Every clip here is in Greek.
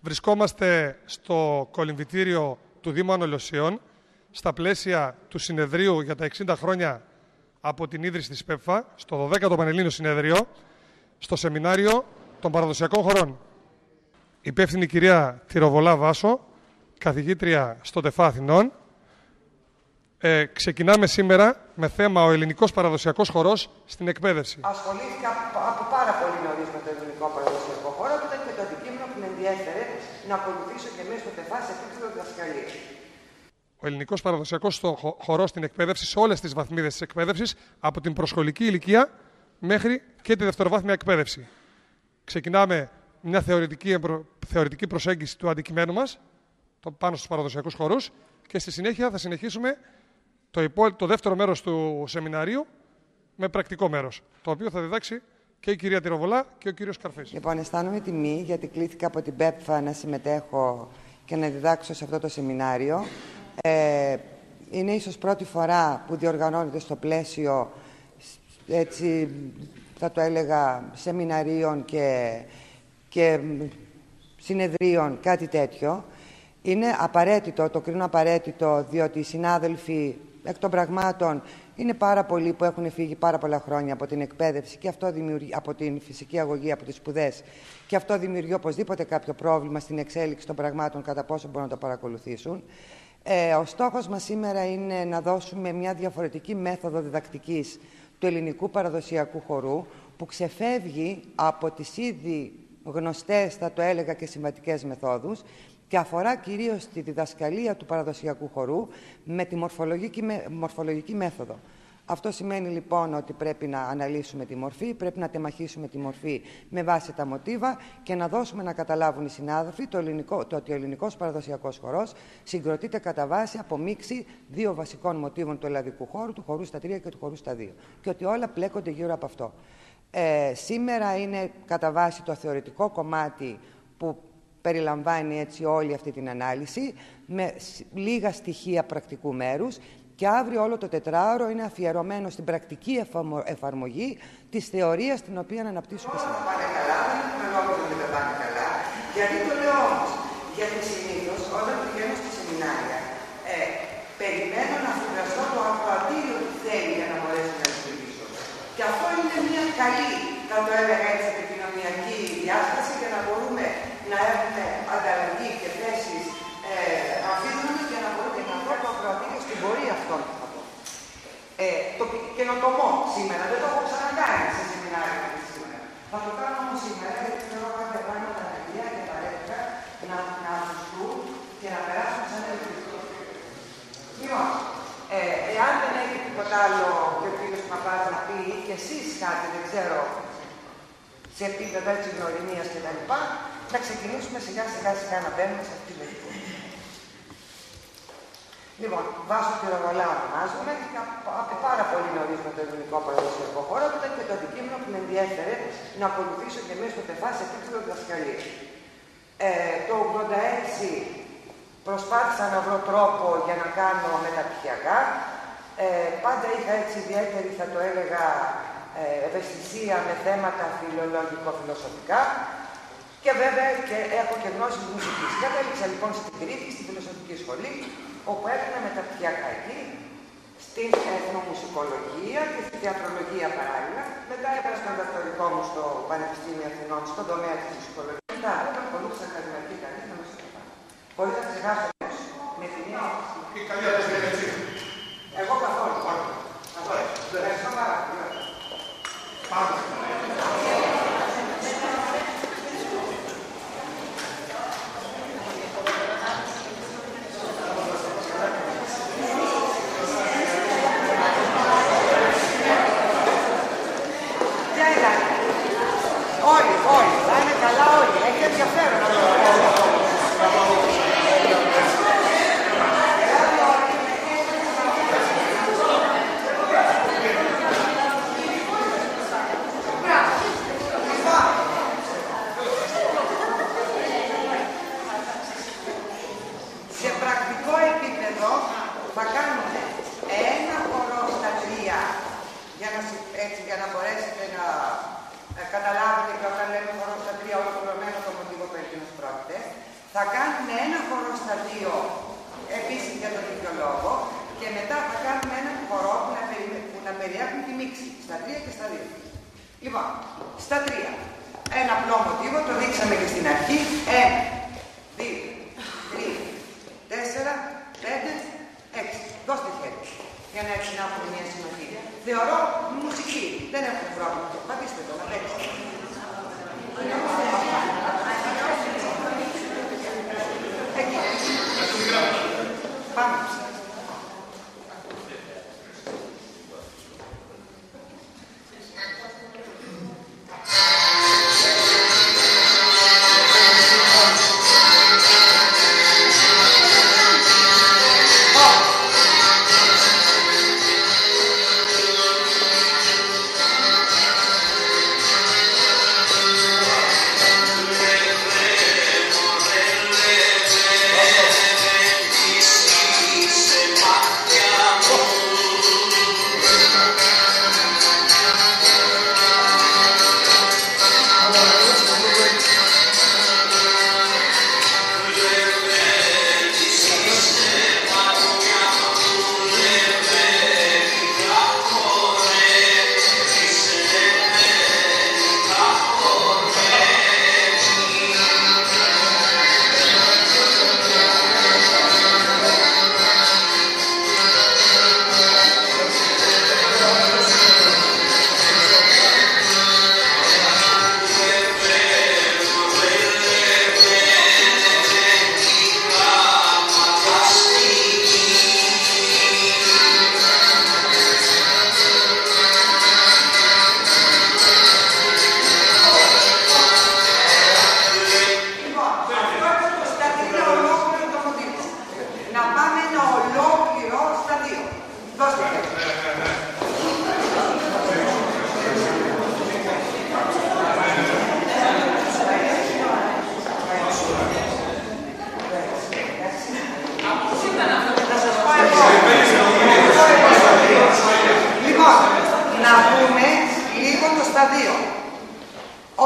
Βρισκόμαστε στο κολυμβητήριο του Δήμου Ανολωσίων, στα πλαίσια του συνεδρίου για τα 60 χρόνια από την ίδρυση της ΠΕΠΦΑ, στο 12ο Πανελλήνιο Συνέδριο, στο σεμινάριο των παραδοσιακών χωρών. Υπεύθυνη κυρία Τυροβολά Βάσο, καθηγήτρια στο ΤΕΦΑ Αθηνών. Ξεκινάμε σήμερα με θέμα ο ελληνικός παραδοσιακός χορός στην εκπαίδευση. Ασχολήθηκα από πάρα πολύ νωρίς με το ελληνικό παραδοσιακό χορό και ήταν και το αντικείμενο που με ενδιέφερε να ακολουθήσω και μέσα στο ΤΕΦΑ σε επίπεδο διδασκαλίας. Ο ελληνικός παραδοσιακός χορός στην εκπαίδευση, σε όλες τις βαθμίδες της εκπαίδευσης, από την προσχολική ηλικία μέχρι και τη δευτεροβάθμια εκπαίδευση. Ξεκινάμε μια θεωρητική προσέγγιση του αντικειμένου μας, πάνω στους παραδοσιακούς χορούς, και στη συνέχεια θα συνεχίσουμε το δεύτερο μέρος του σεμιναρίου με πρακτικό μέρος, το οποίο θα διδάξει και η κυρία Τυροβολά και ο κύριος Καρφής. Λοιπόν, αισθάνομαι τιμή γιατί κλήθηκα από την ΠΕΠΦΑ να συμμετέχω και να διδάξω σε αυτό το σεμινάριο. Είναι ίσως πρώτη φορά που διοργανώνεται στο πλαίσιο, έτσι θα το έλεγα, σεμιναρίων και συνεδρίων, κάτι τέτοιο. Είναι απαραίτητο, το κρίνω απαραίτητο, διότι οι συνάδελφοι εκ των πραγμάτων είναι πάρα πολλοί που έχουν φύγει πάρα πολλά χρόνια από την εκπαίδευση και αυτό από την φυσική αγωγή, από τις σπουδές, και αυτό δημιουργεί οπωσδήποτε κάποιο πρόβλημα στην εξέλιξη των πραγμάτων, κατά πόσο μπορούν να το παρακολουθήσουν. Ο στόχος μας σήμερα είναι να δώσουμε μια διαφορετική μέθοδο διδακτικής του ελληνικού παραδοσιακού χορού, που ξεφεύγει από τις ήδη γνωστές, θα το έλεγα, και συμβατικές μεθόδους, και αφορά κυρίως τη διδασκαλία του παραδοσιακού χορού με τη μορφολογική μέθοδο. Αυτό σημαίνει λοιπόν ότι πρέπει να αναλύσουμε τη μορφή, πρέπει να τεμαχίσουμε τη μορφή με βάση τα μοτίβα και να δώσουμε να καταλάβουν οι συνάδελφοι ότι ο ελληνικός παραδοσιακός χορός συγκροτείται κατά βάση από μίξη δύο βασικών μοτίβων του ελλαδικού χώρου, του χορού στα 3 και του χορού στα 2, και ότι όλα πλέκονται γύρω από αυτό. Σήμερα είναι κατά βάση το θεωρητικό κομμάτι που περιλαμβάνει έτσι όλη αυτή την ανάλυση με λίγα στοιχεία πρακτικού μέρους, και αύριο όλο το τετράωρο είναι αφιερωμένο στην πρακτική εφαρμογή της θεωρίας την οποία αναπτύσσουμε σήμερα. Πάνε καλά, δεν νόμιζα ότι δεν πάνε καλά. Γιατί το λέω όμως? Γιατί συνήθως όταν πηγαίνω στη σεμινάρια περιμένω να φανταστώ το ακροατήριο που θέλει για να μπορέσει να λειτουργήσω. Και αυτό είναι μια καλή, θα το έλεγα έτσι, επικοινωνιακή διάσταση για να μπορούμε να έχουμε ανταλλαγή και θέσεις αμφίδρομες για να μπορούμε να βρω το ακροατήριο στην πορεία αυτών που θα πω. Το καινοτομό σήμερα δεν το έχω ξανακάνει σε σεμινάρια σήμερα. Θα το κάνω όμως σήμερα γιατί θέλω κάποια πράγματα αναγκαία και απαραίτητα να ακουστούν και να περάσουν σαν ελπίδα. Λοιπόν, εάν δεν έχει τίποτα άλλο και ο κύριος Παπάς να πει και εσείς κάτι, δεν ξέρω, σε επίπεδο έτσι γνωριμίας κτλ., να ξεκινήσουμε σιγά να μπαίνουμε σε αυτή τη λογική. Λοιπόν, Βάσο Τυροβολά ονομάζομαι, από πάρα πολύ νωρίς με το ελληνικό παραδοσιακό χώρο, που ήταν και το αντικείμενο που με ενδιέφερε να ακολουθήσω και μέσα στο ΤΕΦΑ σε επίπεδο διδασκαλίας. Το 1986 προσπάθησα να βρω τρόπο για να κάνω μεταπτυχιακά. Πάντα είχα έτσι ιδιαίτερη, θα το έλεγα, ευαισθησία με θέματα φιλολογικο-φιλοσοφικά. Και βέβαια και έχω και γνώσεις μουσικής. Κατέληξα λοιπόν στην Κρήτη, στη Φιλοσοφική Σχολή, όπου έκανα μεταπτυχιακά εκεί, στην εθνομουσικολογία και στη θεατρολογία παράλληλα. Μετά έκανα στον διδακτορικό μου στο Πανεπιστήμιο Αθηνών, στον τομέα της μουσικολογίας. Μετά ακολούθησα ακαδημαϊκή καριέρα στο ΜΣΚ. Χωρίς να ξεχάσω με την έννοια. Εγώ καθόλου. Ευχαριστώ πάρα πολύ. Όλοι, θα είναι καλά όλοι. Έχει ενδιαφέρον να το σε πρακτικό επίπεδο θα κάνουμε ένα χορό στα 3 για να μπορέσετε να καταλάβετε και όταν λέμε χορό στα 3 ολοκληρωμένο το μοτίβο περί τίνος πρόκειται. μίξη. Στα 3 και στα 2. Λοιπόν, στα 3. Ένα απλό μοτίβο, το δείξαμε και στην αρχή. 1, 2, 3, 4, 5, 6. Δώστε χέρι. Για να έτσι να έχουμε μια συμμαχία. Θεωρώ μουσική. Δεν έχουμε πρόβλημα. Πατήστε το, να παίξετε. Εκεί. Πάμε.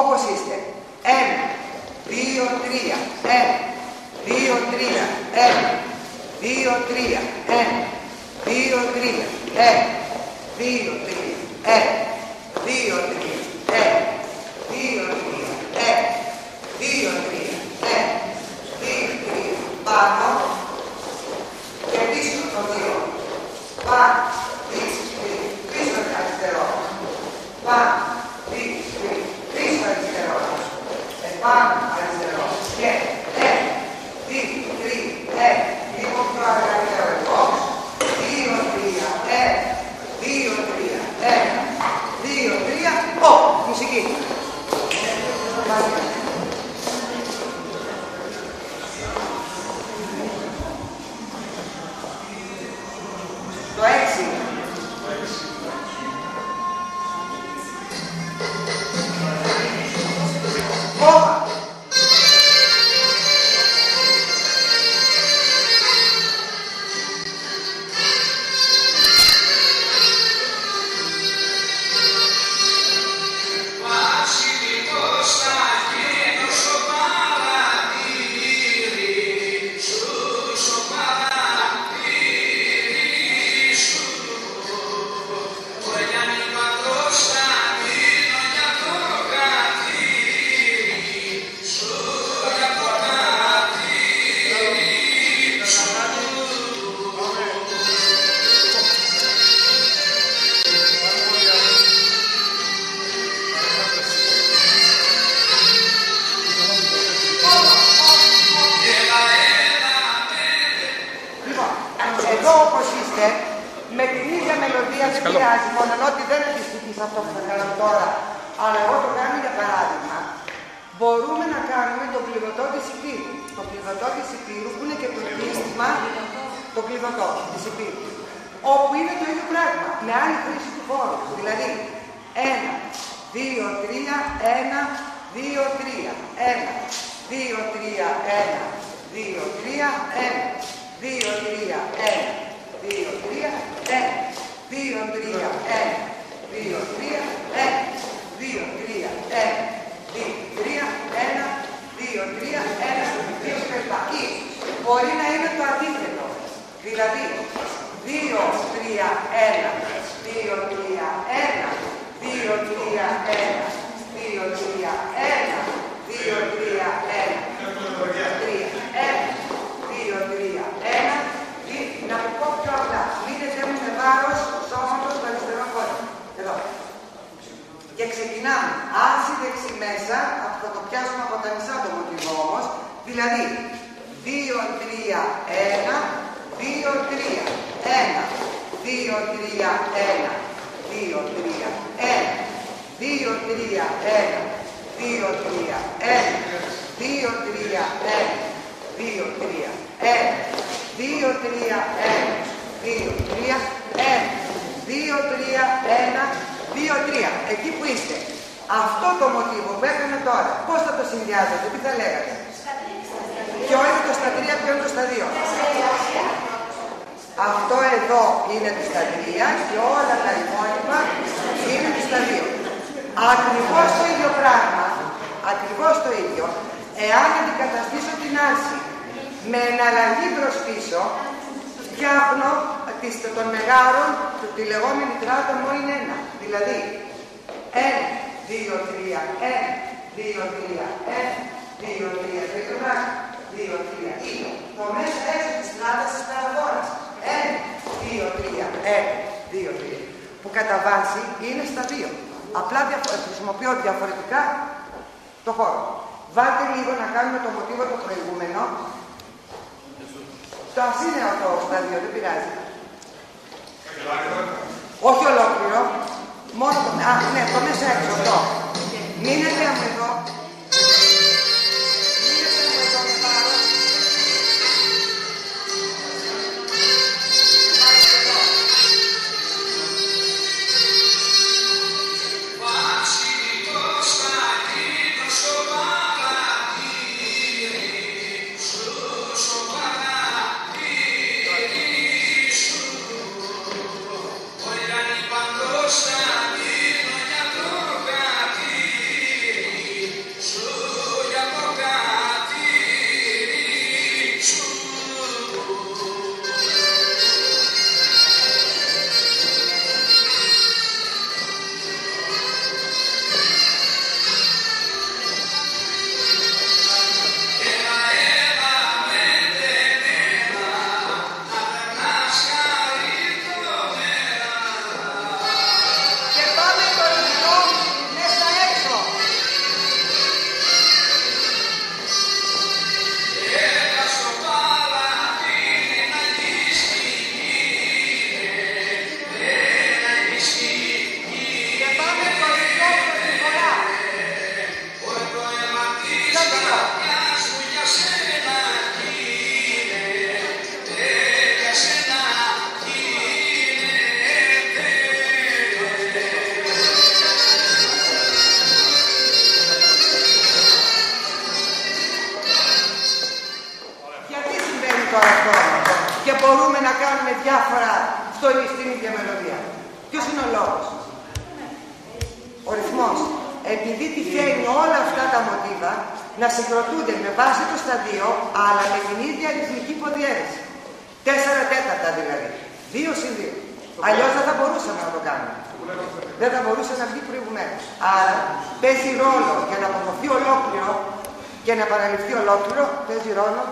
Όπως είστε. 1, 2, 3, 1, 2, 3, 1, 2, 3, 1, 2, 3, 1, 2, 3, 1, 2, 3, 1, 2, 3, 1, 2, 3, 1, 2, 3, πάνω και πίσω το 2. Πάνω, πίσω και αριστερό. Πάνω, πίσω αριστερό. Επάνω αριστερό. Και 1, 2, 3, 1. Λίγο πιο αργά εδώ. 2, 3, 1, 2, 3, 1, 2, 3. Ω, μουσική. Το 6. Κόμμα. Με την ίδια μελωδία δεν πειράζει, μόνο ότι δεν αντιστοιχεί σε αυτό που θα κάνουμε τώρα, αλλά εγώ το κάνω για παράδειγμα. Μπορούμε να κάνουμε τον κλειδωτό της Υπήρου. Το κλειδωτό της Υπήρου που είναι και το κλείστημα, το κλειδωτό της Υπήρου. Όπου είναι το ίδιο πράγμα, με άλλη χρήση του χώρου. Δηλαδή, 1, 2, 3, 1, 2, 3, 1, 2, 3, 1, 2, 3, 1, 2, 3, 1. 2, 3, 1, 2, 3, 1, 2, 3, 1, 2, 3, 1, 2, 3, 1, 2, 3, 1, 2 κλπ. Ή μπορεί να είναι το αντίθετο. Δηλαδή, 2, 3, 1, 2, 3, 1, Να το πω πιο απλά. Μείνετε μου με βάρος σώματος στο αριστερό πόδι. Εδώ. Και ξεκινάμε. Άση δεξί μέσα, θα το πιάσουμε από τα μισά το μοτιβό όμως. Δηλαδή, 2, 3, 1, 2, 3, 1, 2, 3, 1, 2, 3, 1, 2, 3, 1, 2, 3, 1, 2, 3, 1, 2, 3, 1, 2, 3, 1, 2, 3, 1, 2, 3, 1, 2, 3. Εκεί που είστε. Αυτό το μοτίβο που έκανε τώρα, πώς θα το συνδυάζετε, τι θα λέγατε? Ποιο είναι το στα 3, ποιο είναι το στα 2? Αυτό εδώ είναι το στα 3 και όλα τα υπόλοιπα είναι το στα 2. Ακριβώς το ίδιο πράγμα, ακριβώς το ίδιο, εάν αντικαταστήσω την άρση με εναλλαγή προς πίσω, φτιάχνω των μεγάρων τη λεγόμενη τράτα μου είναι 1. Δηλαδή, 1, 2, 3, 1, 2, 3, 1, 2, 3, 2, 3, είναι το μέσα έξω της τράτας της παραδόρας. 1, 2, 3, 1, 2, 3. Που κατά βάση είναι στα 2. Απλά χρησιμοποιώ διαφορετικά το χώρο. Βάλτε λίγο να κάνουμε το μοτίβο το προηγούμενο. Το ας είναι αυτό στα 2, δεν πειράζει. Όχι ολόκληρο. Μόνο το... ναι, το μέσα έξω αυτό. Μείνετε μου εδώ. Μείνετε μου εδώ με βάρος. Και μπορούμε να κάνουμε διάφορα στην ίδια μελωδία. Ποιος είναι ο λόγος? Ο ρυθμός. Επειδή τυχαίνει όλα αυτά τα μοτίβα να συγκροτούνται με βάση το σταδίο, αλλά με την ίδια ρυθμική υποδιέρεση. 4 τέταρτα δηλαδή. 2 συν 2. Αλλιώς δεν θα μπορούσαμε να το κάνουμε. Δεν θα μπορούσε να βγει προηγουμένως. Άρα παίζει ρόλο για να αποδοθεί ολόκληρο και να παραληφθεί ολόκληρο, παίζει ρόλο.